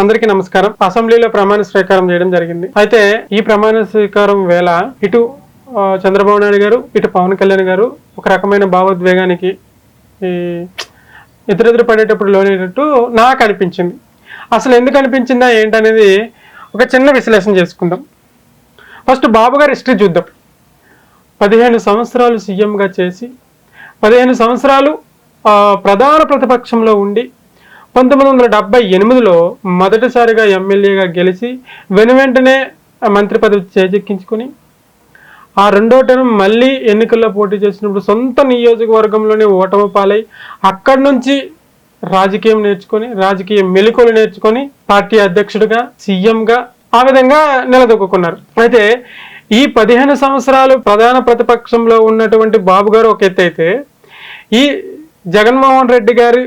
అందరికీ నమస్కారం. అసెంబ్లీలో ప్రమాణ స్వీకారం చేయడం జరిగింది. అయితే ఈ ప్రమాణ స్వీకారం వేళ ఇటు చంద్రబాబు నాయుడు గారు, ఇటు పవన్ కళ్యాణ్ గారు ఒక రకమైన భావోద్వేగానికి ఎదురెదురు పడేటప్పుడు లోనైనట్టు నాకు అనిపించింది. అసలు ఎందుకు అనిపించిందా ఏంటనేది ఒక చిన్న విశ్లేషణ చేసుకుందాం. ఫస్ట్ బాబు గారి హిస్టరీ చూద్దాం. 15 సంవత్సరాలు సీఎంగా చేసి 15 సంవత్సరాలు ప్రధాన ప్రతిపక్షంలో ఉండి 1978లో మొదటిసారిగా ఎమ్మెల్యేగా గెలిచి వెనువెంటనే మంత్రి పదవి చేజెక్కించుకుని ఆ రెండో టర్మ్ మళ్ళీ ఎన్నికల్లో పోటీ చేసినప్పుడు సొంత నియోజకవర్గంలోనే ఓటమి పాలై అక్కడి నుంచి రాజకీయం నేర్చుకొని రాజకీయ మెలకువలు నేర్చుకొని పార్టీ అధ్యక్షుడిగా సీఎంగా ఆ విధంగా నిలదొక్కున్నారు. అయితే ఈ 15 సంవత్సరాలు ప్రధాన ప్రతిపక్షంలో ఉన్నటువంటి బాబు గారు ఒక ఎత్తు అయితే, ఈ జగన్మోహన్ రెడ్డి గారి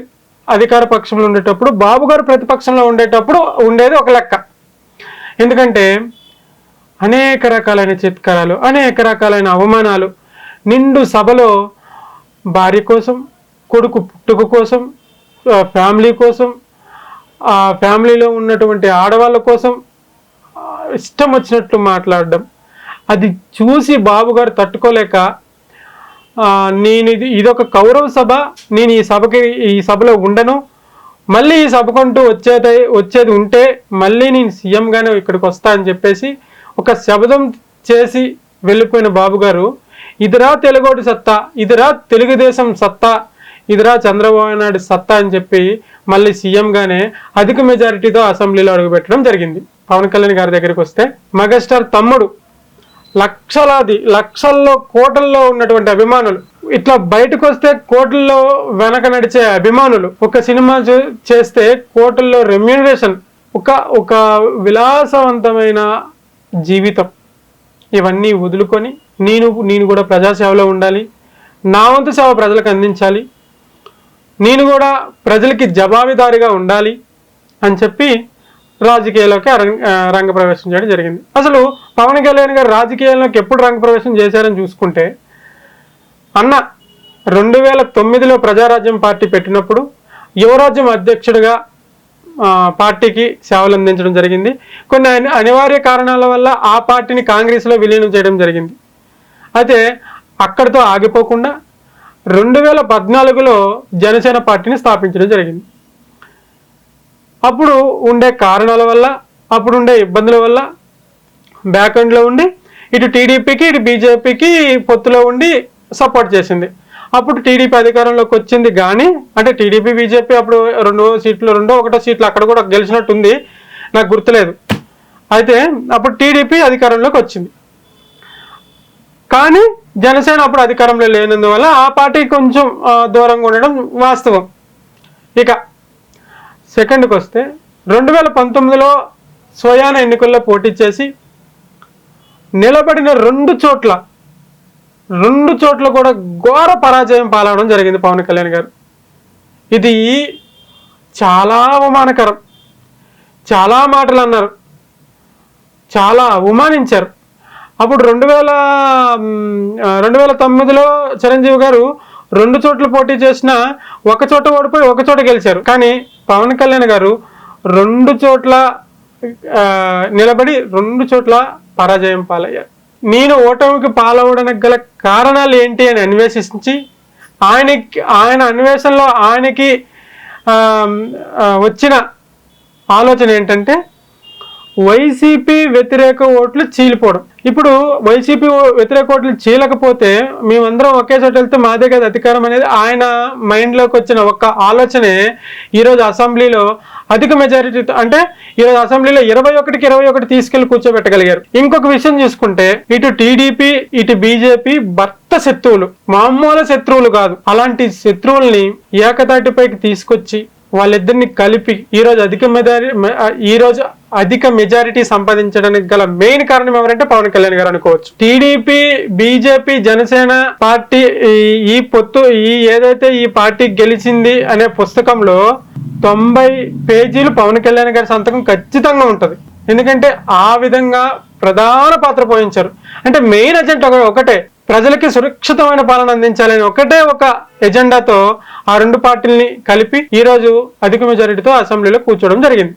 అధికార పక్షంలో ఉండేటప్పుడు బాబు గారు ప్రతిపక్షంలో ఉండేటప్పుడు ఉండేది ఒక లెక్క. ఎందుకంటే అనేక రకాలైన చిత్కారాలు, అనేక రకాలైన అవమానాలు, నిండు సభలో భార్య కోసం, కొడుకు పుట్టుక కోసం, ఫ్యామిలీ కోసం, ఆ ఫ్యామిలీలో ఉన్నటువంటి ఆడవాళ్ళ కోసం ఇష్టం వచ్చినట్లు మాట్లాడడం, అది చూసి బాబు గారు తట్టుకోలేక నేను ఇదొక కౌరవ సభ, నేను ఈ సభలో ఉండను, మళ్ళీ ఈ సభకంటూ వచ్చేది ఉంటే మళ్ళీ నేను సీఎంగానే ఇక్కడికి వస్తా అని చెప్పేసి ఒక శబదం చేసి వెళ్ళిపోయిన బాబు గారు, ఇదిరా తెలుగోటి సత్తా, ఇదిరా తెలుగుదేశం సత్తా, ఇదిరా చంద్రబాబు నాయుడు సత్తా అని చెప్పి మళ్ళీ సీఎంగానే అధిక మెజారిటీతో అసెంబ్లీలో అడుగుపెట్టడం జరిగింది. పవన్ కళ్యాణ్ గారి దగ్గరికి వస్తే మెగాస్టార్ తమ్ముడు, లక్షల్లో కోట్లలో ఉన్నటువంటి అభిమానులు, ఇట్లా బయటకు వస్తే కోట్లలో వెనక నడిచే అభిమానులు, ఒక సినిమా చేస్తే కోట్లలో రెమ్యూనరేషన్, ఒక విలాసవంతమైన జీవితం, ఇవన్నీ వదులుకొని నేను కూడా ప్రజాసేవలో ఉండాలి, నా వంతు సేవ ప్రజలకు అందించాలి, నేను కూడా ప్రజలకి జవాబుదారీగా ఉండాలి అని చెప్పి రాజకీయాల్లోకి రంగప్రవేశం చేయడం జరిగింది. అసలు పవన్ కళ్యాణ్ గారు రాజకీయాల్లోకి ఎప్పుడు రంగప్రవేశం చేశారని చూసుకుంటే, అన్న 2009లో ప్రజారాజ్యం పార్టీ పెట్టినప్పుడు యువరాజ్యం అధ్యక్షుడిగా పార్టీకి సేవలు అందించడం జరిగింది. కొన్ని అనివార్య కారణాల వల్ల ఆ పార్టీని కాంగ్రెస్లో విలీనం చేయడం జరిగింది. అయితే అక్కడితో ఆగిపోకుండా 2014లో జనసేన పార్టీని స్థాపించడం జరిగింది. అప్పుడు ఉండే కారణాల వల్ల, అప్పుడు ఉండే ఇబ్బందుల వల్ల బ్యాక్ ఎండ్లో ఉండి ఇటు టీడీపీకి ఇటు బీజేపీకి పొత్తులో ఉండి సపోర్ట్ చేసింది. అప్పుడు టీడీపీ అధికారంలోకి వచ్చింది, కానీ అంటే టీడీపీ బీజేపీ అప్పుడు ఒకటో సీట్లు అక్కడ కూడా గెలిచినట్టుంది, నాకు గుర్తులేదు. అయితే అప్పుడు టీడీపీ అధికారంలోకి వచ్చింది, కానీ జనసేన అప్పుడు అధికారంలో లేనందువల్ల ఆ పార్టీ కొంచెం దూరంగా ఉండడం వాస్తవం. ఇక సెకండ్కి వస్తే 2019లో స్వయాన ఎన్నికల్లో పోటీ చేసి నిలబడిన రెండు చోట్ల కూడా ఘోర పరాజయం పాలవడం జరిగింది పవన్ కళ్యాణ్ గారు. ఇది చాలా అవమానకరం. చాలా మాటలు అన్నారు, చాలా అవమానించారు. అప్పుడు 2009లో చిరంజీవి గారు 2 చోట్ల పోటీ చేసినా ఒక చోట ఓడిపోయి ఒక చోట గెలిచారు. కానీ పవన్ కళ్యాణ్ గారు 2 చోట్ల నిలబడి 2 చోట్ల పరాజయం పాలయ్యారు. నేను ఓటమికి పాలవడానికి గల కారణాలు ఏంటి అని అన్వేషించి ఆయన అన్వేషణలో ఆయనకి వచ్చిన ఆలోచన ఏంటంటే వైసీపీ వ్యతిరేక ఓట్లు చీలిపోవడం. ఇప్పుడు వైసీపీ వ్యతిరేక ఓట్లు చీలకపోతే మేమందరం ఒకే చోట వెళ్తే మాదే కదా అధికారం అనేది ఆయన మైండ్లోకి వచ్చిన ఒక ఆలోచనే ఈరోజు అసెంబ్లీలో అధిక మెజారిటీ, అంటే ఈరోజు అసెంబ్లీలో 21 తీసుకెళ్లి కూర్చోబెట్టగలిగారు. ఇంకొక విషయం చూసుకుంటే ఇటు టీడీపీ ఇటు బీజేపీ భర్త శత్రువులు, మామూలు శత్రువులు కాదు. అలాంటి శత్రువుల్ని ఏకతాటిపైకి తీసుకొచ్చి వాళ్ళిద్దరిని కలిపి ఈరోజు అధిక మెజారిటీ సంపాదించడానికి గల మెయిన్ కారణం ఎవరంటే పవన్ కళ్యాణ్ గారు అనుకోవచ్చు. టీడీపీ బీజేపీ జనసేన పార్టీ ఈ పొత్తు ఏదైతే ఈ పార్టీ గెలిచింది అనే పుస్తకంలో 90 పేజీలు పవన్ కళ్యాణ్ గారి సంతకం ఖచ్చితంగా ఉంటుంది. ఎందుకంటే ఆ విధంగా ప్రధాన పాత్ర పోషించారు. అంటే మెయిన్ ఎజెండా ఒకటే, ప్రజలకి సురక్షితమైన పాలన అందించాలని ఒక ఎజెండాతో ఆ రెండు పార్టీలని కలిపి ఈరోజు అధిక మెజారిటీతో అసెంబ్లీలో కూర్చోవడం జరిగింది.